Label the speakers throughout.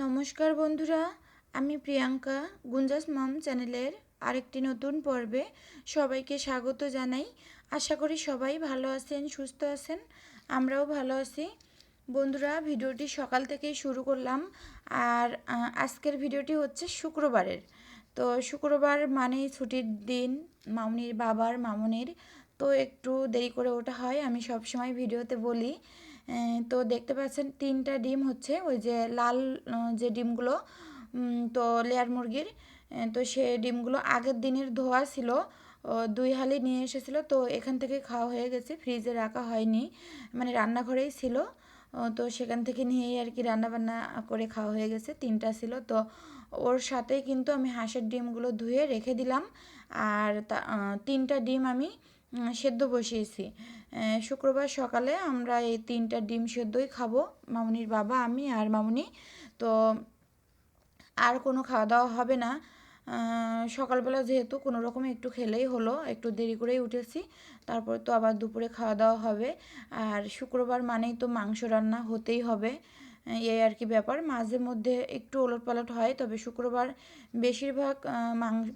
Speaker 1: নমস্কার বন্ধুরা, আমি প্রিয়াঙ্কা গুঞ্জাস মম চ্যানেলের আরেকটি নতুন পর্বে সবাইকে স্বাগত জানাই। আশা করি সবাই ভালো আছেন, সুস্থ আছেন, আমরাও ভালো আছি। বন্ধুরা, ভিডিওটি সকাল থেকেই শুরু করলাম। আর আজকের ভিডিওটি হচ্ছে শুক্রবারের। তো শুক্রবার মানেই ছুটির দিন মামুনির বাবার, মামুনির। তো একটু দেরি করে ওঠা হয়, আমি সবসময় ভিডিওতে বলি। তো দেখতে পাচ্ছেন 3টা ডিম হচ্ছে, ওই যে লাল যে ডিমগুলো, তো লেয়ার মুরগির। তো সে ডিমগুলো আগের দিনের ধোয়া ছিল, 2 হালি নিয়ে এসেছিলো। তো এখান থেকে খাওয়া হয়ে গেছে, ফ্রিজে রাখা হয়নি, মানে রান্নাঘরেই ছিল। তো সেখান থেকে নিয়েই আর কি রান্নাবান্না করে খাওয়া হয়ে গেছে, 3টা ছিল। তো ওর সাথেই কিন্তু আমি হাঁসের ডিমগুলো ধুয়ে রেখে দিলাম। আর 3টা ডিম আমি সেদ্ধ বসিয়েছি। শুক্রবার সকালে আমরা এই 3টা ডিম সেদ্ধই খাবো, মামুনির বাবা, আমি আর মামুনি। তো আর কোনো খাওয়া দাওয়া হবে না। সকালবেলা যেহেতু কোনো রকমে একটু খেলেই হলো, একটু দেরি করেই উঠেছি, তারপর তো আবার দুপুরে খাওয়া দাওয়া হবে। আর শুক্রবার মানেই তো মাংস রান্না হতেই হবে, এই আর কি ব্যাপার। মাঝে মধ্যে একটু ওলটপালট হয়, তবে শুক্রবার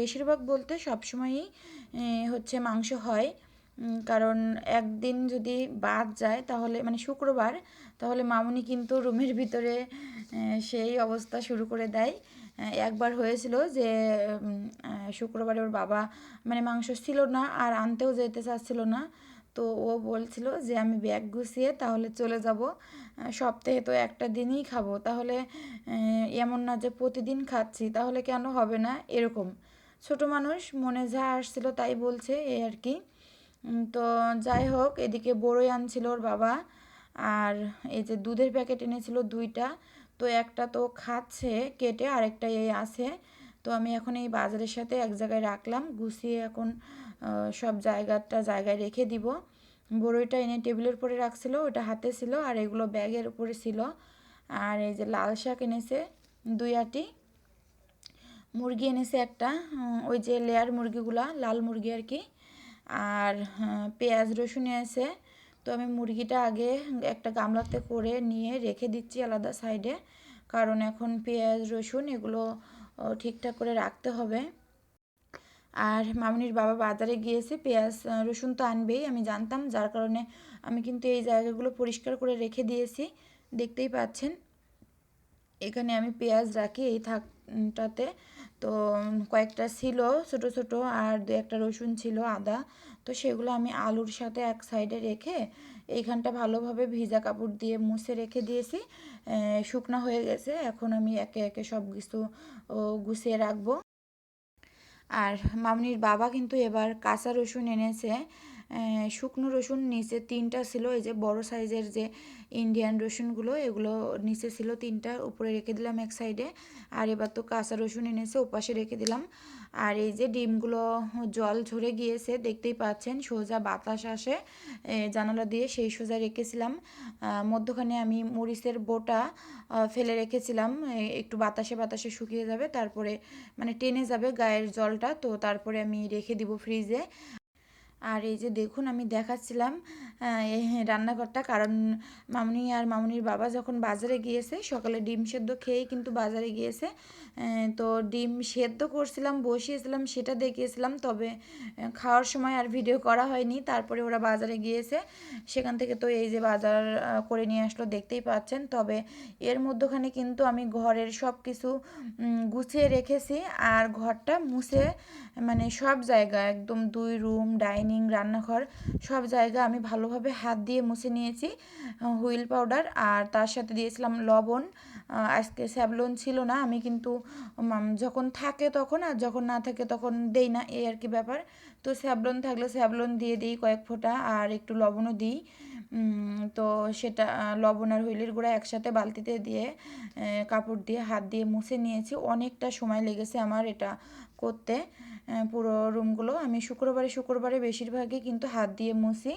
Speaker 1: বেশিরভাগ বলতে সবসময়ই হচ্ছে মাংস হয়। কারণ একদিন যদি বাদ যায় তাহলে, মানে শুক্রবার, তাহলে মামুনি কিন্তু রুমের ভিতরে সেই অবস্থা শুরু করে দেয়। একবার হয়েছিল যে শুক্রবারে ওর বাবা মানে মাংস ছিল না, আর আনতেও যেতে চাচ্ছিল না। তো ও বলছিল যে আমি ব্যাগ গুছিয়ে তাহলে চলে যাব, সপ্তাহে তো একটা দিনই খাবো, তাহলে এমন না যে প্রতিদিন খাচ্ছি, তাহলে কেন হবে না এরকম। ছোট মানুষ, মনে যা আসছিল তাই বলছে, এই আর কি। তো যাই হোক, এদিকে বড়ই আনছিল ওর বাবা, আর এই যে দুধের প্যাকেট এনেছিল 2টা। তো একটা তো খাচ্ছে কেটে, আরেকটা এই আছে। তো আমি এখন এই বাজারের সাথে এক জায়গায় রাখলাম, গুছিয়ে এখন সব জায়গায় রেখে দিব। বড়ইটা এনে টেবিলের উপরে রাখছিল, ওটা হাতে ছিল, আর এগুলো ব্যাগের উপরে ছিল। আর এই যে লাল শাক এনেছে 2 আটি, মুরগি এনেছে একটা, ওই যে লেয়ার মুরগিগুলা, লাল মুরগি আর কি। আর পেঁয়াজ রসুন এনেছে। তো আমি মুরগিটা আগে একটা গামলাতে করে নিয়ে রেখে দিচ্ছি আলাদা সাইডে, কারণ এখন পেঁয়াজ রসুন এগুলো ঠিকঠাক করে রাখতে হবে। আর মামুনির বাবা বাজারে গিয়েছে, পেঁয়াজ রসুন তো আনবেই, আমি জানতাম, যার কারণে আমি কিন্তু এই জায়গাগুলো পরিষ্কার করে রেখে দিয়েছি, দেখতেই পাচ্ছেন। এখানে আমি পেঁয়াজ রাখি এই থাকটাতে। তো কয়েকটা ছিল ছোট ছোট, আর 2-একটা রসুন ছিল, আদা। তো সেগুলো আমি আলুর সাথে এক সাইডে রেখে এইখানটা ভালোভাবে ভিজা কাপড় দিয়ে মুছে রেখে দিয়েছি। শুকনো হয়ে গেছে, এখন আমি একে একে সব কিছু গুছিয়ে রাখবো। আর মামনির বাবা কিন্তু এবার কাঁচা রসুন এনেছে, শুকনো রসুন নিচে 3টা ছিল, এই যে বড় সাইজের যে ইন্ডিয়ান রসুনগুলো, এগুলো নিচে ছিল 3টা, উপরে রেখে দিলাম এক সাইডে। আর এবার তো কাঁচা রসুন এনেছে, ওপাশে রেখে দিলাম। আর এই যে ডিমগুলো জল ঝরে গিয়েছে, দেখতেই পাচ্ছেন, সোজা বাতাস আসে জানালা দিয়ে, সেই সোজা রেখেছিলাম। মধ্যখানে আমি মরিচের বোটা ফেলে রেখেছিলাম, একটু বাতাসে বাতাসে শুকিয়ে যাবে, তারপরে মানে টেনে যাবে গায়ের জলটা, তো তারপরে আমি রেখে দিব ফ্রিজে। আর এই যে দেখুন, আমি দেখাচ্ছিলাম রান্নাঘরটা, কারণ মামুনি আর মামুনির বাবা যখন বাজারে গিয়েছে, সকালে ডিম সেদ্ধ খেয়েই কিন্তু বাজারে গিয়েছে। তো ডিম সেদ্ধ করছিলাম, বসিয়েছিলাম, সেটা দেখিয়েছিলাম, তবে খাওয়ার সময় আর ভিডিও করা হয়নি। তারপরে ওরা বাজারে গিয়েছে, সেখান থেকে তো এই যে বাজার করে নিয়ে আসলো, দেখতেই পাচ্ছেন। তবে এর মধ্যখানে কিন্তু আমি ঘরের সব কিছু গুছিয়ে রেখেছি, আর ঘরটা মুছে, মানে সব জায়গা একদম 2 রুম, ডাইনিং, রান্নাঘর, সব জায়গা আমি ভালোভাবে হাত দিয়ে মুছে নিয়েছি হুইল পাউডার, আর তার সাথে দিয়েছিলাম লবণ। আজকে স্যাভলন ছিল না, আমি কিন্তু যখন থাকে তখন, আর যখন না থাকে তখন দেই না, এই আর কি ব্যাপার। তো স্যাভলন থাকলে স্যাভলন দিয়ে দিই কয়েক ফোঁটা, আর একটু লবণও দিই। তো সেটা লবণ আর হুইলের গুঁড়া একসাথে বালতিতে দিয়ে কাপড় দিয়ে হাত দিয়ে মুছে নিয়েছি। অনেকটা সময় লেগেছে আমার এটা করতে, পুরো রুমগুলো। আমি শুক্রবারে বেশিরভাগই কিন্তু হাত দিয়ে মুছি,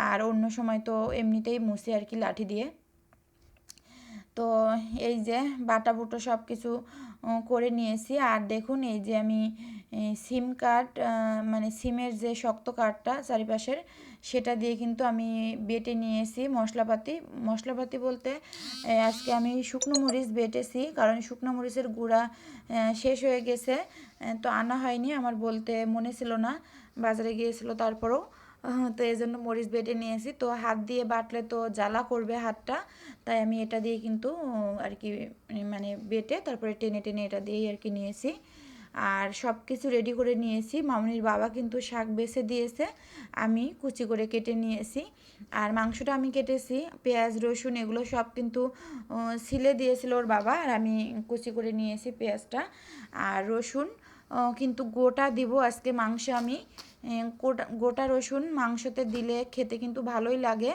Speaker 1: আর অন্য সময় তো এমনিতেই মুছি আর কি, লাঠি দিয়ে। তো এই যে বাটা বুটো সব কিছু করে নিয়েছি। আর দেখুন, এই যে আমি সিম কাঠ, মানে সিমের যে শক্ত কাঠটা চারিপাশের, সেটা দিয়ে কিন্তু আমি বেটে নিয়েছি মশলাপাতি বলতে আজকে আমি শুকনো মরিচ বেটেছি, কারণ শুকনো মরিচের গুঁড়া শেষ হয়ে গেছে, তো আনা হয়নি, আমার বলতে মনে ছিল না, বাজারে গিয়েছিল তারপরেও, তো এই জন্য মরিচ বেটে নিয়েছি। তো হাত দিয়ে বাটলে তো জ্বালা করবে হাতটা, তাই আমি এটা দিয়ে কিন্তু আর কি মানে বেটে তারপরে টেনে টেনে এটা দিয়েই আর কি নিয়েছি। আর সব কিছু রেডি করে নিয়েছি। মামুনির বাবা কিন্তু শাক বেছে দিয়েছে, আমি কুচি করে কেটে নিয়েছি। আর মাংসটা আমি কেটেছি, পেঁয়াজ রসুন এগুলো সব কিন্তু ছিলে দিয়েছিল ওর বাবা, আর আমি কুচি করে নিয়েছি পেঁয়াজটা আর রসুন কিন্তু গোটা দিব আজকে মাংসে আমি। গোটা রসুন মাংসতে দিলে খেতে কিন্তু ভালোই লাগে,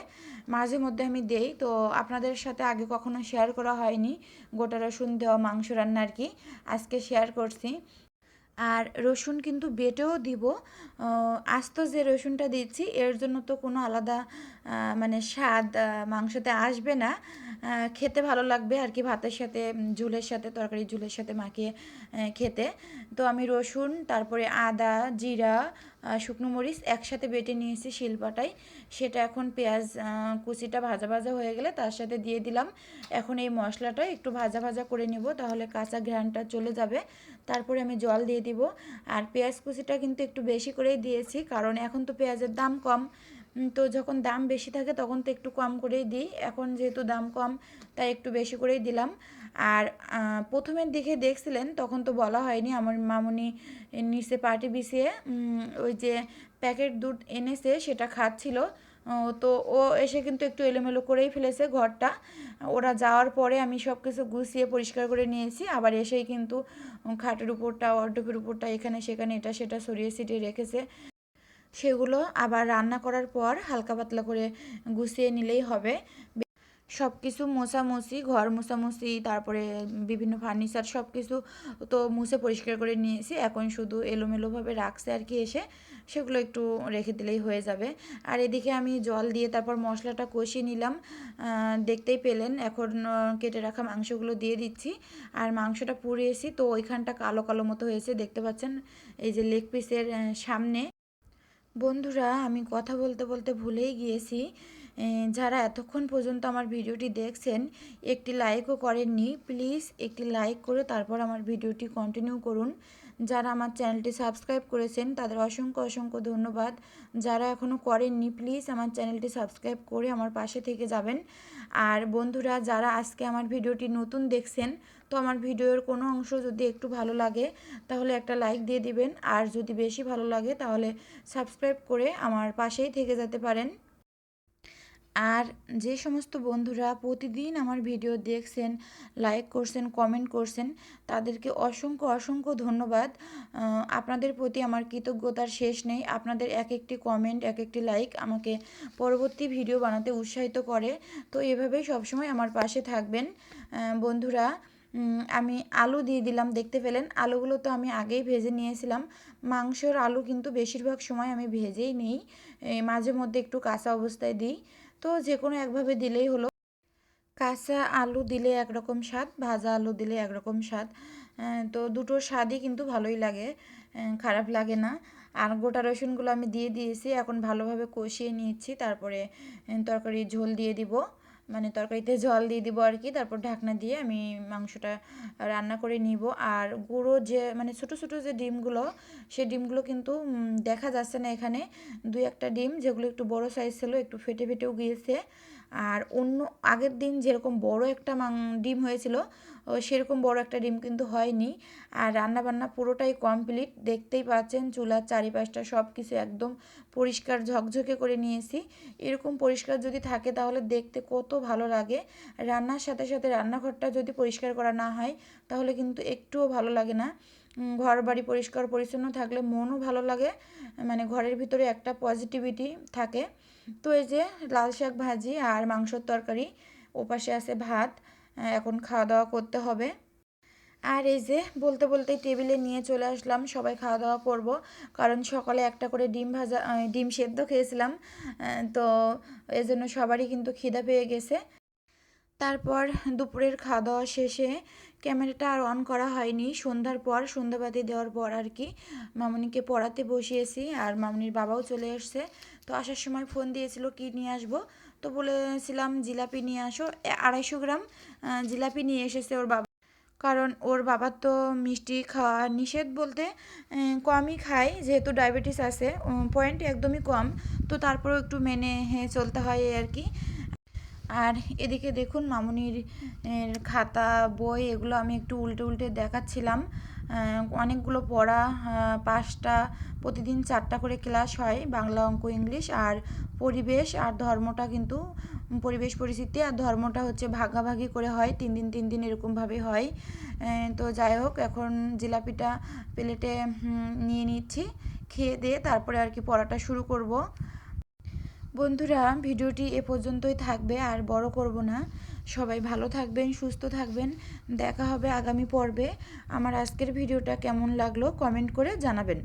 Speaker 1: মাঝে মধ্যে আমি দেই, তো আপনাদের সাথে আগে কখনো শেয়ার করা হয়নি গোটা রসুন দেওয়া মাংস রান্না আর কি, আজকে শেয়ার করছি। আর রসুন কিন্তু বেটেও দিব, আস্ত যে রসুনটা দিচ্ছি এর জন্য তো কোনো আলাদা মানে স্বাদ মাংসতে আসবে না, খেতে ভালো লাগবে আর কি ভাতের সাথে, ঝুলের সাথে, তরকারি ঝুলের সাথে মাখিয়ে খেতে। তো আমি রসুন, তারপরে আদা, জিরা, শুকনো মরিচ একসাথে বেটে নিয়েছি শিলপাটায়, সেটা এখন পেঁয়াজ কুচিটা ভাজা ভাজা হয়ে গেলে তার সাথে দিয়ে দিলাম। এখন এই মশলাটা একটু ভাজা ভাজা করে নেব, তাহলে কাঁচা ঘ্রাণটা চলে যাবে। তারপরে আমি জল দিয়ে দিব। আর পেঁয়াজ কুচিটা কিন্তু একটু বেশি করেই দিয়েছি, কারণ এখন তো পেঁয়াজের দাম কম, তো যখন দাম বেশি থাকে তখন তো একটু কম করেই দিই, এখন যেহেতু দাম কম তাই একটু বেশি করেই দিলাম। আর প্রথমের দিকে দেখছিলেন তখন তো বলা হয়নি, আমার মামুনি নিচে পাটি বিছিয়ে ওই যে প্যাকেট দুধ এনেছে সেটা খাচ্ছিল, তো ও এসে কিন্তু একটু এলোমেলো করেই ফেলেছে ঘরটা, ওরা যাওয়ার পরে আমি সব কিছু গুছিয়ে পরিষ্কার করে নিয়েছি, আবার এসেই কিন্তু খাটের উপরটা, ওয়ার্ডরোবের উপরটা, এখানে সেখানে এটা সেটা সরিয়ে ছিটিয়ে রেখেছে, সেগুলো আবার রান্না করার পর হালকা পাতলা করে গুছিয়ে নিলেই হবে। সব কিছু মোছামুছি, ঘর মোছামুছি, তারপরে বিভিন্ন ফার্নিচার সব কিছু তো মুছে পরিষ্কার করে নিয়েছি, এখন শুধু এলোমেলোভাবে রাখছে আর কি, এসে সেগুলো একটু রেখে দিলেই হয়ে যাবে। আর এদিকে আমি জল দিয়ে তারপর মশলাটা কষিয়ে নিলাম, দেখতেই পেলেন। এখন কেটে রাখা মাংসগুলো দিয়ে দিচ্ছি, আর মাংসটা পুড়িয়েছি তো ওইখানটা কালো কালো মতো হয়েছে, দেখতে পাচ্ছেন এই যে লেগ পিসের সামনে। বন্ধুরা, আমি কথা বলতে বলতে ভুলেই গিয়েছি, যারা এতক্ষণ পর্যন্ত আমার ভিডিওটি দেখছেন একটি লাইকও করেননি, প্লিজ একটি লাইক করে তারপর আমার ভিডিওটি কন্টিনিউ করুন। যারা আমার চ্যানেলটি সাবস্ক্রাইব করেছেন তাদের অসংখ্য অসংখ্য ধন্যবাদ, যারা এখনও করেননি প্লিজ আমার চ্যানেলটি সাবস্ক্রাইব করে আমার পাশে থেকে যাবেন। আর বন্ধুরা, যারা আজকে আমার ভিডিওটি নতুন দেখছেন, তো আমার ভিডিওর কোনো অংশ যদি একটু ভালো লাগে তাহলে একটা লাইক দিয়ে দিবেন, আর যদি বেশি ভালো লাগে তাহলে সাবস্ক্রাইব করে আমার পাশেই থেকে যেতে পারেন। আর যে সমস্ত বন্ধুরা প্রতিদিন আমার ভিডিও দেখছেন, লাইক করছেন, কমেন্ট করছেন, তাদেরকে অসংখ্য অসংখ্য ধন্যবাদ। আপনাদের প্রতি আমার কৃতজ্ঞতার শেষ নেই, আপনাদের এক একটি কমেন্ট, এক একটি লাইক আমাকে পরবর্তী ভিডিও বানাতে উৎসাহিত করে, তো এভাবেই সবসময় আমার পাশে থাকবেন। বন্ধুরা, আমি আলু দিয়ে দিলাম, দেখতে পেলেন আলুগুলো তো আমি আগেই ভেজে নিয়েছিলাম, মাংসর আলু কিন্তু বেশিরভাগ সময় আমি ভেজেই নিই, মাঝে মধ্যে একটু কাঁচা অবস্থায় দিই, তো যে কোনো একভাবে দিলেই হলো। কাঁচা আলু দিলে একরকম স্বাদ, ভাজা আলু দিলে একরকম স্বাদ, তো দুটোর স্বাদই কিন্তু ভালোই লাগে, খারাপ লাগে না। আর গোটা রসুনগুলো আমি দিয়ে দিয়েছি, এখন ভালোভাবে কষিয়ে নিচ্ছি, তারপরে তরকারি ঝোল দিয়ে দিব, মানে তরকারিতে জল দিয়ে দিব আর কি, তারপর ঢাকনা দিয়ে আমি মাংসটা রান্না করে নিব। আর গুঁড়ো যে মানে ছোটো ছোটো যে ডিমগুলো, সেই ডিমগুলো কিন্তু দেখা যাচ্ছে না এখানে, দুই একটা ডিম যেগুলো একটু বড় সাইজ ছিল একটু ফেটে ফেটেও গিয়েছে। আর অন্য আগের দিন যেরকম বড় একটা ডিম হয়েছিল, সেরকম বড় একটা ডিম কিন্তু হয়নি। আর রান্নাবান্না পুরোটাই কমপ্লিট, দেখতেই পাচ্ছেন চুলার চারিপাশটা সব কিছু একদম পরিষ্কার ঝকঝকে করে নিয়েছি, এরকম পরিষ্কার যদি থাকে তাহলে দেখতে কত ভালো লাগে। রান্নার সাথে সাথে রান্নাঘরটা যদি পরিষ্কার করা না হয় তাহলে কিন্তু একটুও ভালো লাগে না, ঘর বাড়ি পরিষ্কার পরিচ্ছন্ন থাকলে মনও ভালো লাগে, মানে ঘরের ভিতরে একটা পজিটিভিটি থাকে। তো এই যে লাল শাক ভাজি আর মাংসর তরকারি, ওপাশে আছে ভাত, এখন খাওয়া দাওয়া করতে হবে। আর এই যে বলতে বলতেই টেবিলে নিয়ে চলে আসলাম, সবাই খাওয়া দাওয়া করব, কারণ সকালে একটা করে ডিম ভাজা, ডিম সেদ্ধ খেয়েছিলাম, তো এজন্য সবারই কিন্তু খিদা পেয়ে গেছে। তারপর দুপুরের খাওয়া দাওয়া শেষে ক্যামেরাটা আর অন করা হয়নি, সন্ধ্যার পর সন্ধ্যাবাতি দেওয়ার পর আর কি মামুনিকে পড়াতে বসিয়েছি। আর মামুনির বাবাও চলে এসছে। তো আসার সময় ফোন দিয়েছিল কি নিয়ে আসবো, তো বলেছিলাম জিলাপি নিয়ে আসো। 250 গ্রাম জিলাপি নিয়ে এসেছে ওর বাবা, কারণ ওর বাবার তো মিষ্টি খাওয়া নিষেধ বলতে কমই খায়, যেহেতু ডায়াবেটিস আছে, পয়েন্ট একদমই কম, তো তারপরেও একটু মেনে চলতে হয় এই আর কি। আর এদিকে দেখুন মামুনির খাতা বই এগুলো আমি একটু উল্টে উল্টে দেখাচ্ছিলাম। অনেকগুলো পড়া, 5টা, প্রতিদিন 4টা করে ক্লাস হয়, বাংলা, অঙ্ক, ইংলিশ আর পরিবেশ আর ধর্মটা কিন্তু পরিবেশ পরিস্থিতি আর ধর্মটা হচ্ছে ভাগাভাগি করে হয়, 3 দিন এরকমভাবে হয়। তো যাই হোক, এখন জিলাপিটা প্লেটে নিয়ে নিচ্ছি, খেয়ে দিয়ে তারপরে আর কি পড়াটা শুরু করব। বন্ধুরা, ভিডিওটি এ পর্যন্তই থাকবে, আর বড় করব না। সবাই ভালো থাকবেন, সুস্থ থাকবেন। দেখা হবে আগামী পর্বে। আমার আজকের ভিডিওটা কেমন লাগলো কমেন্ট করে জানাবেন।